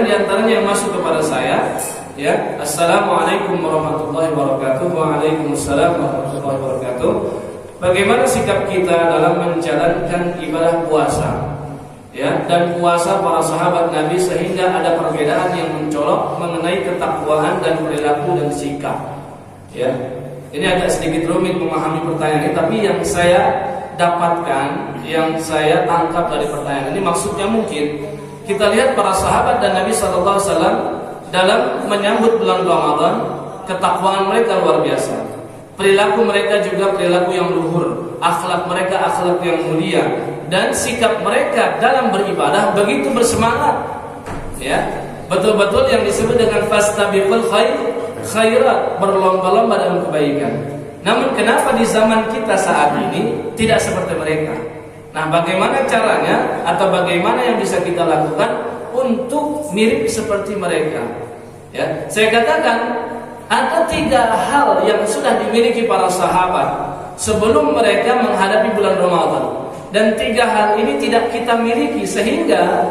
diantaranya yang masuk kepada saya, ya. Assalamualaikum warahmatullahi wabarakatuh. Waalaikumsalam warahmatullahi wabarakatuh. Bagaimana sikap kita dalam menjalankan ibadah puasa, ya, dan puasa para sahabat Nabi, sehingga ada perbedaan yang mencolok mengenai ketakwaan dan perilaku dan sikap, ya. Ini agak sedikit rumit memahami pertanyaan ini, tapi yang saya dapatkan, yang saya tangkap dari pertanyaan ini, maksudnya mungkin kita lihat para sahabat dan Nabi SAW dalam menyambut bulan Ramadan, ketakwaan mereka luar biasa. Perilaku mereka juga perilaku yang luhur, akhlak mereka akhlak yang mulia, dan sikap mereka dalam beribadah begitu bersemangat, ya, betul-betul yang disebut dengan fastabiqul khairat, berlomba-lomba dalam kebaikan. Namun kenapa di zaman kita saat ini tidak seperti mereka? Nah, bagaimana caranya atau bagaimana yang bisa kita lakukan untuk mirip seperti mereka? Ya, saya katakan ada 3 hal yang sudah dimiliki para sahabat sebelum mereka menghadapi bulan Ramadan, dan 3 hal ini tidak kita miliki, sehingga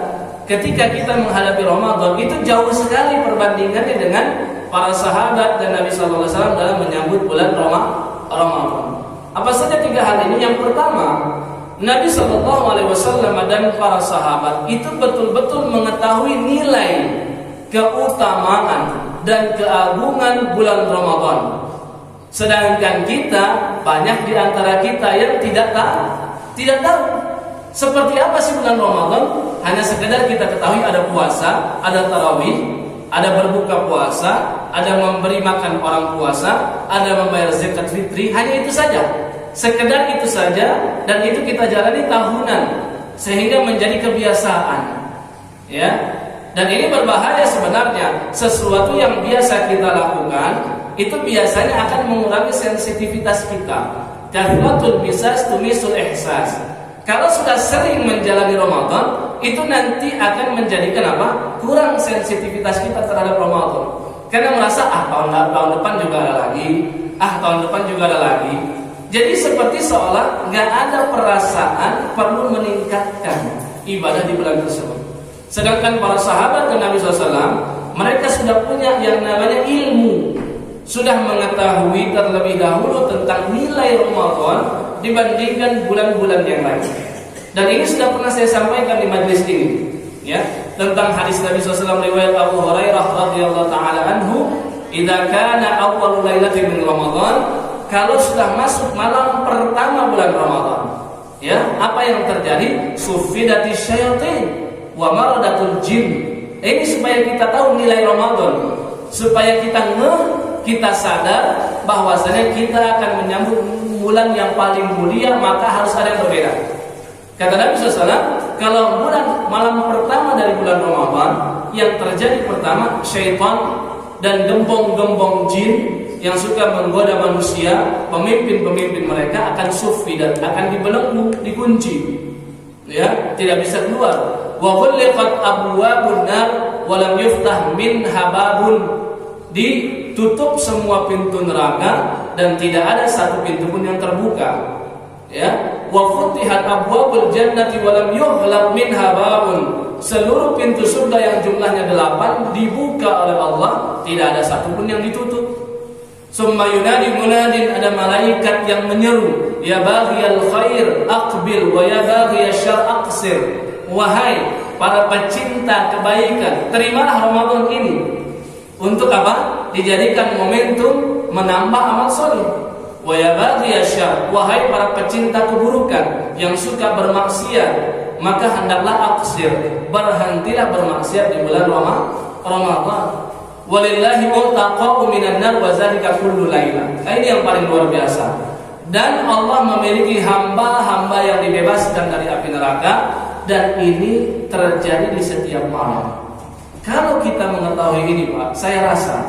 ketika kita menghadapi Ramadan itu jauh sekali perbandingannya dengan para sahabat dan Nabi SAW dalam menyambut bulan Ramadan. Apa saja 3 hal ini? Yang pertama, Nabi SAW dan para sahabat itu betul-betul mengetahui nilai, keutamaan dan keagungan bulan Ramadan. Sedangkan kita, banyak di antara kita yang tidak tahu seperti apa sih bulan Ramadan. Hanya sekedar kita ketahui ada puasa, ada tarawih, ada berbuka puasa, ada memberi makan orang puasa, ada membayar zakat fitri. Hanya itu saja, sekedar itu saja, dan itu kita jalani tahunan sehingga menjadi kebiasaan, ya. Dan ini berbahaya sebenarnya. Sesuatu yang biasa kita lakukan itu biasanya akan mengurangi sensitivitas kita. Kathratul misas tumisul ihsas. Kalau sudah sering menjalani Ramadan, itu nanti akan menjadikan apa? Kurang sensitivitas kita terhadap Ramadan. Karena merasa tahun depan juga ada lagi, tahun depan juga ada lagi. Jadi seperti seolah nggak ada perasaan perlu meningkatkan ibadah di bulan tersebut. Sedangkan para sahabat dan Nabi SAW, mereka sudah punya yang namanya ilmu, sudah mengetahui terlebih dahulu tentang nilai Ramadan dibandingkan bulan-bulan yang lain. Dan ini sudah pernah saya sampaikan di majelis ini, ya, tentang hadis Nabi SAW riwayat Abu Hurairah radhiyallahu taala anhu, "Idza kana awwalul lailatin min Ramadan", kalau sudah masuk malam pertama bulan Ramadan, ya, apa yang terjadi? Sufidatis syayatin wa maradatul jin. Ini supaya kita tahu nilai Ramadan, supaya kita kita sadar bahwasanya kita akan menyambut bulan yang paling mulia, maka harus ada yang berbeda. Kata Nabi SAW, kalau malam pertama dari bulan Ramadan, yang terjadi pertama, syaitan dan gembong-gembong jin yang suka menggoda manusia, pemimpin-pemimpin mereka akan sufidat, akan dibelenggu, dikunci, ya, tidak bisa keluar. Wa ghulqat abwabun nar wa lam yuftah minha babun, ditutup semua pintu neraka dan tidak ada satu pintu pun yang terbuka, ya. Wa futihat abwabul jannati wa lam yughlaq minha babun, seluruh pintu surga yang jumlahnya 8 dibuka oleh Allah, tidak ada satu pun yang ditutup. Summa yunadi munadin, ada malaikat yang menyeru, ya baghiyal khair aqbil wa ya baghiyasy syarr aqsir. Wahai para pecinta kebaikan, terimalah Ramadan ini untuk apa? Dijadikan momentum menambah amal soleh. Wa ya baghiyasy syarr, wahai para pecinta keburukan yang suka bermaksiat, maka hendaklah aqsir, berhentilah bermaksiat di bulan Ramadan. Walillahi mu'taqa'u minan nar wa zalika kullu laila. Ini yang paling luar biasa. Dan Allah memiliki hamba-hamba yang dibebaskan dari api neraka, dan ini terjadi di setiap malam. Kalau kita mengetahui ini, Pak, saya rasa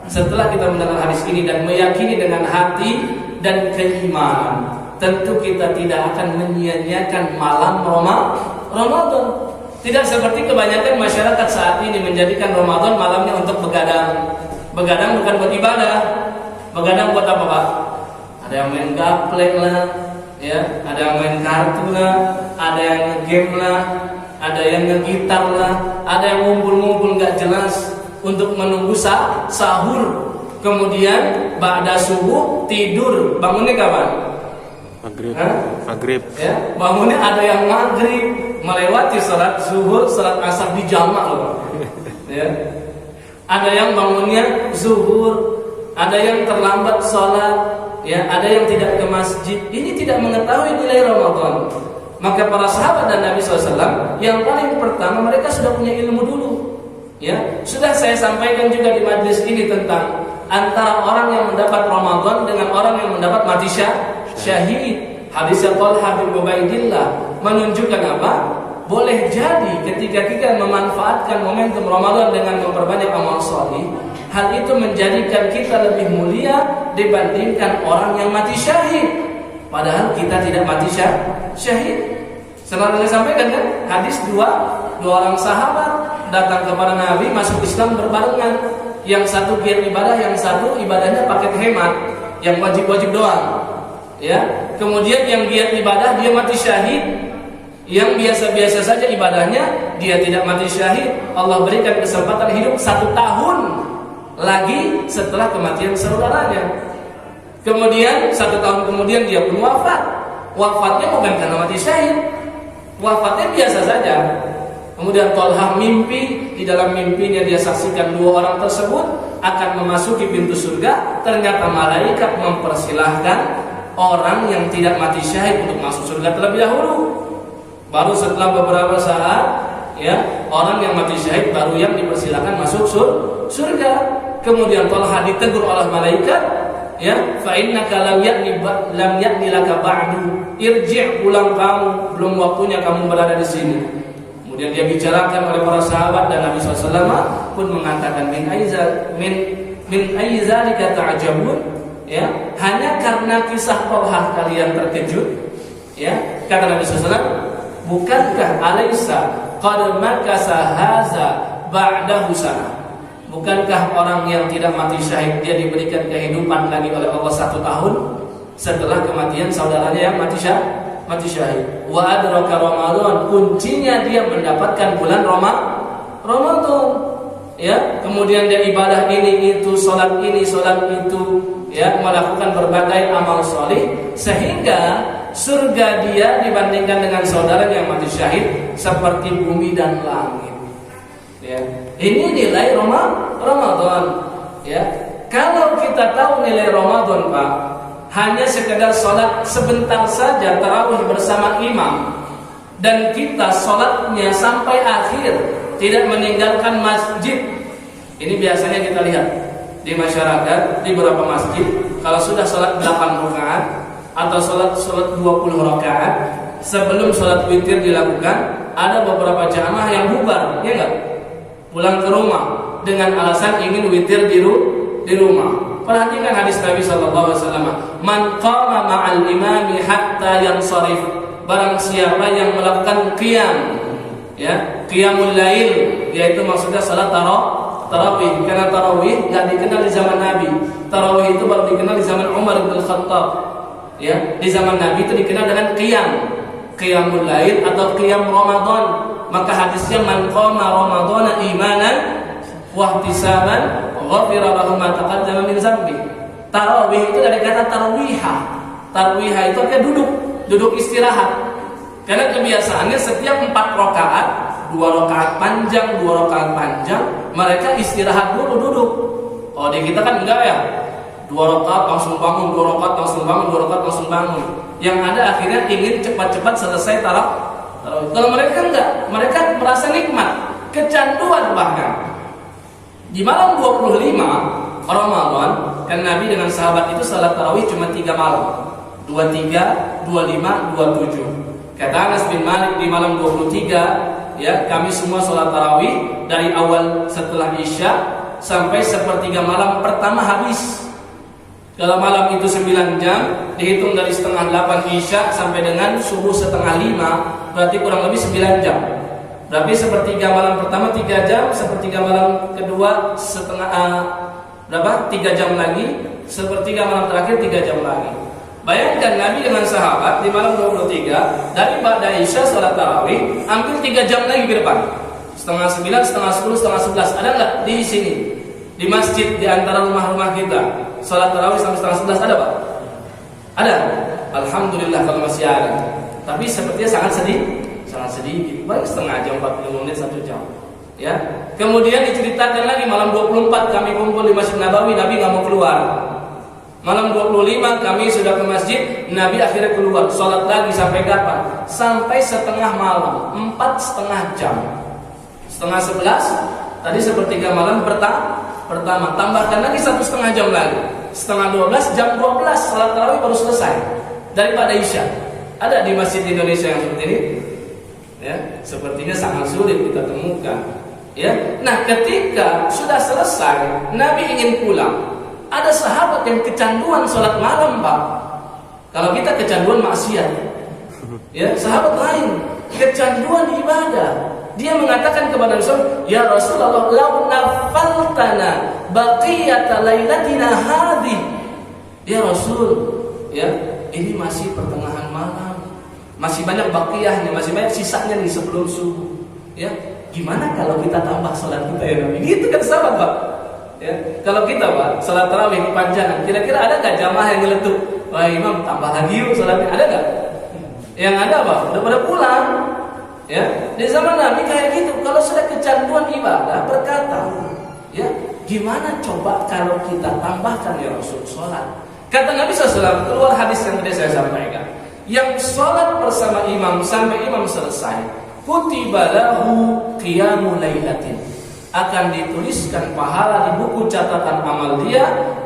setelah kita mendengar hadis ini dan meyakini dengan hati dan keimanan, tentu kita tidak akan menyia-nyiakan malam Ramadan. Tidak seperti kebanyakan masyarakat saat ini menjadikan Ramadan malamnya untuk begadang. Begadang bukan buat ibadah. Begadang buat apa, Pak? Ada yang main gaplek lah, ya, ada yang main kartu lah, ada yang game lah, ada yang ngegitar lah, ada yang ngumpul-ngumpul nggak jelas untuk menunggu sahur. Kemudian ba'da subuh tidur, bangunnya kapan? Maghrib. Ya, bangunnya ada yang maghrib, melewati salat zuhur, salat asar di jamak loh. Ya. Ada yang bangunnya zuhur, ada yang terlambat salat, ya, ada yang tidak ke masjid. Ini tidak mengetahui nilai Ramadan. Maka para sahabat dan Nabi SAW yang paling pertama mereka sudah punya ilmu dulu. Ya, sudah saya sampaikan juga di majlis ini tentang antara orang yang mendapat Ramadan dengan orang yang mendapat mati syahid. Hadis Talha bin Ubaidillah menunjukkan apa? Boleh jadi ketika kita memanfaatkan momentum Ramadan dengan memperbanyak amal salih, hal itu menjadikan kita lebih mulia dibandingkan orang yang mati syahid. Padahal kita tidak mati syahid. Selalu saya sampaikan kan, hadis dua orang sahabat datang kepada Nabi masuk Islam berbarengan. Yang satu giat ibadah, yang satu ibadahnya paket hemat, yang wajib-wajib doang. Ya, kemudian yang giat ibadah dia mati syahid, yang biasa-biasa saja ibadahnya dia tidak mati syahid. Allah berikan kesempatan hidup 1 tahun lagi setelah kematian saudaranya. Kemudian 1 tahun kemudian dia pun wafat. Wafatnya bukan karena mati syahid, wafatnya biasa saja. Kemudian Talha mimpi, di dalam mimpinya dia saksikan 2 orang tersebut akan memasuki pintu surga. Ternyata malaikat mempersilahkan orang yang tidak mati syahid untuk masuk surga terlebih dahulu. Baru setelah beberapa saat, ya, orang yang mati syahid baru yang dipersilakan masuk surga. Kemudian Talha ditegur oleh malaikat, ya, fa innaka lam ya'ni laka ba'du, irji' pulang kamu, belum waktunya kamu berada di sini. Kemudian dia bicarakan oleh para sahabat dan Nabi SAW pun mengatakan min aizalika ta'jabun, ya, hanya karena kisah Talha kalian terkejut, ya. Kata Nabi SAW, bukankah alaysa qad makasa haza ba'dahu sana? Bukankah orang yang tidak mati syahid dia diberikan kehidupan lagi oleh Allah 1 tahun setelah kematian saudaranya yang mati syahid. Wa adraka Ramadan, kuncinya dia mendapatkan bulan Ramadan. Ya, kemudian dia ibadah ini itu, salat ini, salat itu, ya, melakukan berbagai amal saleh sehingga surga dia dibandingkan dengan saudara yang mati syahid seperti bumi dan langit. Ya, ini nilai Ramadan. Ya, kalau kita tahu nilai Ramadan, Pak, hanya sekedar sholat sebentar saja tarawih bersama imam dan kita sholatnya sampai akhir, tidak meninggalkan masjid. Ini biasanya kita lihat di masyarakat, di beberapa masjid, kalau sudah sholat 8 rakaat atau sholat 20 rakaat, sebelum sholat witir dilakukan, ada beberapa jamaah yang bubar, ya enggak? Pulang ke rumah dengan alasan ingin witir di rumah. Perhatikan hadis Nabi SAW, man qama ma'al imami hatta yansarif, barang siapa yang melakukan qiyam, ya, qiyamul lail, yaitu maksudnya salat tarawih. Karena tarawih enggak dikenal di zaman Nabi. Tarawih itu baru dikenal di zaman Umar bin Khattab. Ya, di zaman Nabi itu dikenal dengan qiyamul lail atau qiyam Ramadan. Maka hadisnya man qama ramadhana imanan wa ihtisaban ghafira lahu ma taqaddama min dzambi. Tarawih itu dari kata tarwiha. Tarwiha itu artinya duduk istirahat. Karena kebiasaannya setiap 4 rakaat, 2 rakaat panjang, 2 rakaat panjang, mereka istirahat dulu duduk. Oh, di kita kan enggak ya. 2 rakaat langsung bangun, 2 rakaat langsung bangun, 2 rakaat langsung bangun. Yang ada akhirnya ingin cepat-cepat selesai tarawih. Kalau mereka enggak, mereka merasa nikmat, kecanduan bahkan. Di malam 25 Ramadan, kan Nabi dengan sahabat itu salat tarawih cuma 3 malam. 23, 25, 27. Kata Anas bin Malik di malam 23, ya, kami semua salat tarawih dari awal setelah Isya sampai sepertiga malam pertama habis. Kalau malam itu 9 jam, dihitung dari setengah 8 Isya sampai dengan subuh setengah 5, berarti kurang lebih 9 jam. Berarti sepertiga malam pertama 3 jam, sepertiga malam kedua setengah 3 jam lagi, sepertiga malam terakhir 3 jam lagi. Bayangkan Nabi dengan sahabat di malam 23 dari ba'da Isya salat tarawih ambil 3 jam lagi ke depan. Setengah 9, setengah 10, setengah 11. Ada nggak di sini? Di masjid di antara rumah-rumah kita salat tarawih sampai setengah 11 ada Pak? Ada. Alhamdulillah kalau masih ada. Tapi sepertinya sangat sedikit. Baik setengah jam, 40 menit, 1 jam. Ya. Kemudian diceritakan lagi malam 24 kami kumpul di Masjid Nabawi, Nabi nggak mau keluar. Malam 25 kami sudah ke masjid, Nabi akhirnya keluar. Sholat lagi sampai kapan? Sampai setengah malam, 4,5 jam. Setengah 11, tadi sepertiga malam pertama. Tambahkan lagi 1,5 jam lagi. Setengah 12, jam 12 sholat tarawih baru selesai daripada Isya. Ada di masjid Indonesia yang seperti ini? Ya, sepertinya sangat sulit kita temukan. Ya, nah ketika sudah selesai, Nabi ingin pulang. Ada sahabat yang kecanduan sholat malam, Pak. Kalau kita kecanduan maksiat, ya sahabat lain kecanduan ibadah. Dia mengatakan kepada Rasul, ya Rasulullah, lau nafaltana baqiyata lailatina hadhi. Ya Rasul, ya ini masih pertengahan malam, masih banyak baqiyahnya, masih banyak sisanya nih sebelum subuh. Ya, gimana kalau kita tambah sholat kita ya Nabi? Gitu kan sahabat, Pak. Ya, kalau kita Pak, salat tarawih kepanjangan, kira-kira ada nggak jamaah yang ngeletuk? Wah imam tambah lagi yuk salatnya, ada nggak? Yang ada Pak, udah pada pulang. Ya, di zaman Nabi kayak gitu. Kalau sudah kecanduan ibadah berkata, ya gimana coba kalau kita tambahkan ya Rasul sholat? Kata Nabi SAW, keluar hadis yang tadi saya sampaikan, yang sholat bersama imam sampai imam selesai, kutiba lahu qiyamul lailatin, akan dituliskan pahala di buku catatan amal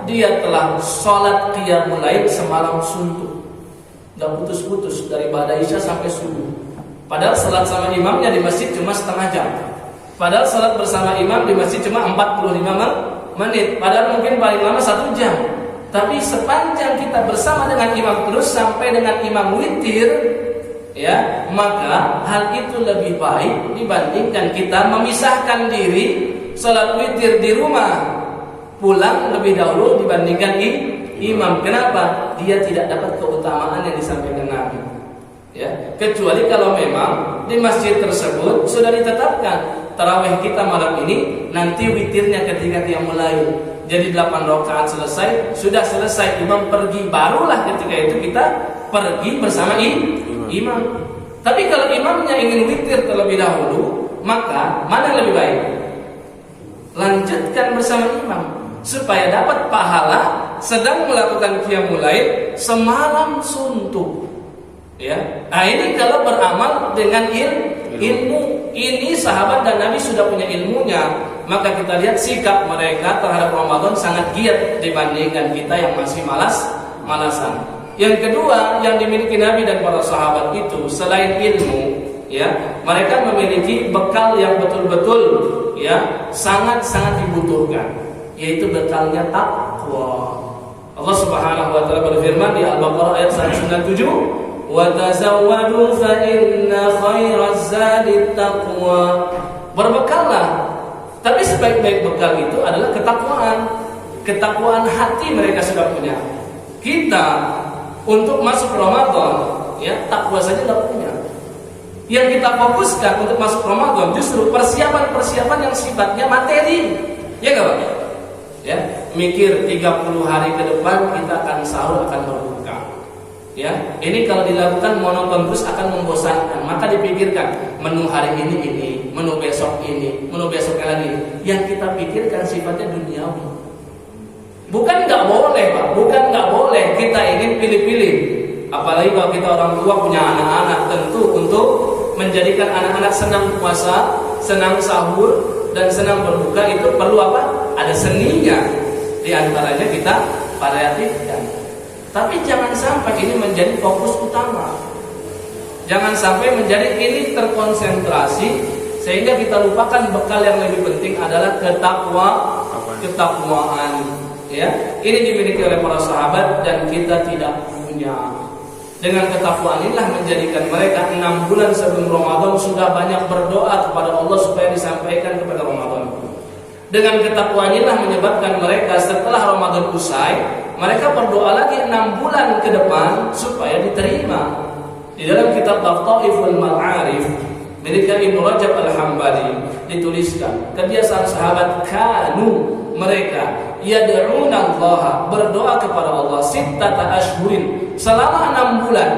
dia telah sholat qiyamul lail semalam suntuk, nggak putus-putus dari ba'da Isya sampai subuh. Padahal salat sama imamnya di masjid cuma setengah jam. Padahal salat bersama imam di masjid cuma 45 menit. Padahal mungkin paling lama 1 jam. Tapi sepanjang kita bersama dengan imam terus sampai dengan imam witir, ya, maka hal itu lebih baik dibandingkan kita memisahkan diri salat witir di rumah, pulang lebih dahulu dibandingkan imam. Kenapa? Dia tidak dapat keutamaan yang disampaikan Nabi. Ya, kecuali kalau memang di masjid tersebut sudah ditetapkan tarawih kita malam ini nanti witirnya ketika dia mulai. Jadi 8 rakaat selesai, sudah selesai imam pergi, barulah ketika itu kita pergi bersama imam. Tapi kalau imamnya ingin witir terlebih dahulu, maka mana yang lebih baik? Lanjutkan bersama imam supaya dapat pahala sedang melakukan qiyamul lail semalam suntuk. Ya, nah ini kalau beramal dengan ilmu, ini sahabat dan Nabi sudah punya ilmunya, maka kita lihat sikap mereka terhadap Ramadan sangat giat dibandingkan kita yang masih malasan. Yang kedua yang dimiliki Nabi dan para sahabat itu selain ilmu, ya, mereka memiliki bekal yang betul-betul, ya, sangat-sangat dibutuhkan, yaitu bekalnya takwa. Allah Subhanahu wa taala berfirman di Al-Baqarah ayat 197, wa tazawwadu fa inna khairaz zadi taqwa. Berbekallah, tapi sebaik-baik bekal itu adalah ketakwaan. Ketakwaan hati mereka sudah punya. Kita untuk masuk Ramadan, ya, takwa saja tidak punya. Yang kita fokuskan untuk masuk Ramadan justru persiapan-persiapan yang sifatnya materi. Ya enggak, Pak? Ya, mikir 30 hari ke depan kita akan sahur, akan berbuka. Ya, ini kalau dilakukan monoton terus akan membosankan. Maka dipikirkan menu hari ini, menu besok ini, menu besoknya lagi. Yang kita pikirkan sifatnya duniawi. Bukan nggak boleh, Pak. Bukan nggak boleh kita ingin pilih-pilih. Apalagi kalau kita orang tua punya anak-anak, tentu untuk menjadikan anak-anak senang puasa, senang sahur, dan senang berbuka itu perlu apa? Ada seninya. Di antaranya kita variatifkan. Tapi jangan sampai ini menjadi fokus utama. Jangan sampai menjadi ini terkonsentrasi sehingga kita lupakan bekal yang lebih penting adalah ketakwaan. Ya, ini dimiliki oleh para sahabat dan kita tidak punya. Dengan ketakwaan inilah menjadikan mereka 6 bulan sebelum Ramadan sudah banyak berdoa kepada Allah supaya disampaikan kepada Ramadan. Dengan ketakwaan inilah menyebabkan mereka setelah Ramadan usai mereka berdoa lagi 6 bulan ke depan supaya diterima. Di dalam kitab Lataiful Ma'arif milik Ibnu Rajab Al-Hambali dituliskan kebiasaan sahabat kanu, mereka yad'una Allah, berdoa kepada Allah sittata ashhurin, selama 6 bulan,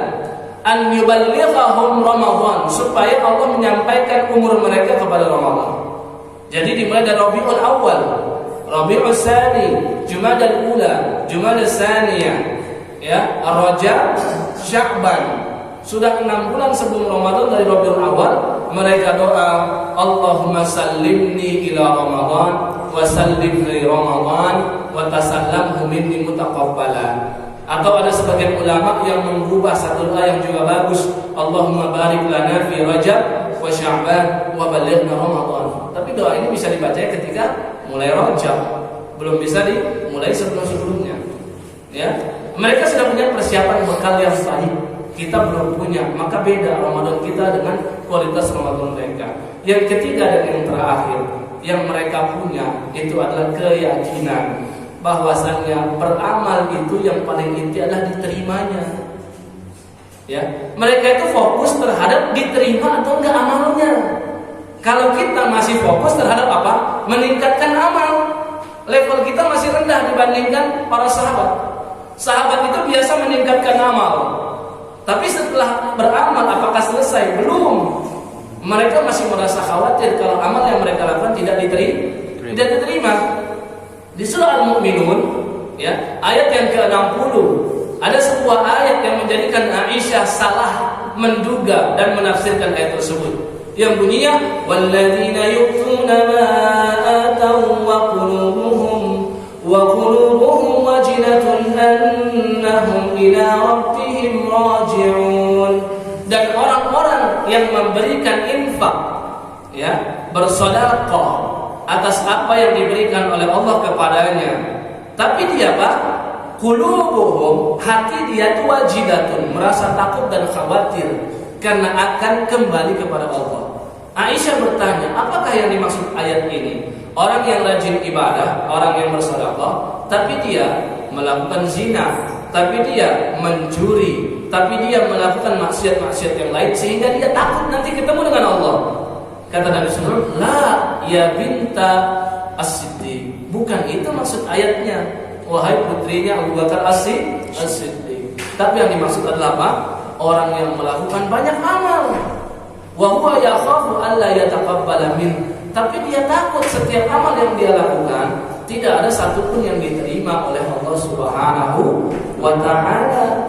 an yuballighahum Ramadan, supaya Allah menyampaikan umur mereka kepada Ramadan. Jadi dimulai dari Rabiul Awal, Rabiul Tsani, Jumadal Ula, Jumadal Tsaniyah, ya, Ar-Rajab, Sya'ban. Sudah 6 bulan sebelum Ramadan dari Rabiul Awal, mereka doa, Allahumma sallimni ila Ramadan wa sallim li Ramadan wa tasallamhu minni mutaqabbala. Atau ada sebagian ulama yang mengubah satu doa yang juga bagus, Allahumma barik lana fi Rajab wa Sya'ban wa ballighna Ramadan. Tapi doa ini bisa dibaca ketika mulai Rajab, belum bisa dimulai sebelum-sebelumnya. Ya, mereka sudah punya persiapan bekal yang baik. Kita belum punya, maka beda Ramadan kita dengan kualitas Ramadan mereka. Yang ketiga dan yang terakhir, yang mereka punya itu adalah keyakinan bahwasannya beramal itu yang paling inti adalah diterimanya. Ya, mereka itu fokus terhadap diterima atau enggak amalnya. Kalau kita masih fokus terhadap apa? Meningkatkan amal, level kita masih rendah dibandingkan para sahabat. Sahabat itu biasa meningkatkan amal. Tapi setelah beramal apakah selesai? Belum. Mereka masih merasa khawatir kalau amal yang mereka lakukan tidak diterima. Di surah Al-Mu'minun, ya, ayat yang ke-60, ada sebuah ayat yang menjadikan Aisyah salah menduga dan menafsirkan ayat tersebut. Yang bunyinya walladzina yu'tuna ma ataw wa qulubuhum wajilatun annahum ila rabbihim raji'un. Dan orang-orang yang memberikan infak, ya, bersedekah atas apa yang diberikan oleh Allah kepadanya, tapi dia apa? Qulubuhum, hati dia itu wajilatun, merasa takut dan khawatir karena akan kembali kepada Allah. Aisyah bertanya, apakah yang dimaksud ayat ini? Orang yang rajin ibadah, orang yang bersedekah, tapi dia melakukan zina, tapi dia mencuri, tapi dia melakukan maksiat-maksiat yang lain sehingga dia takut nanti ketemu dengan Allah. Kata Nabi SAW, la ya binta as-siddiq, bukan itu maksud ayatnya, wahai putrinya Abu Bakar as-Siddiq. Tapi yang dimaksud adalah apa? Orang yang melakukan banyak amal, wa huwa yakhafu alla yataqabbala min, tapi dia takut setiap amal yang dia lakukan tidak ada satupun yang diterima oleh Allah Subhanahu wa ta'ala.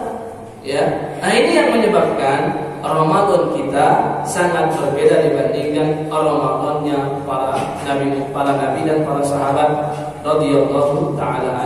Ya, nah ini yang menyebabkan Ramadan kita sangat berbeda dibandingkan Ramadannya para nabi dan para sahabat radhiyallahu taala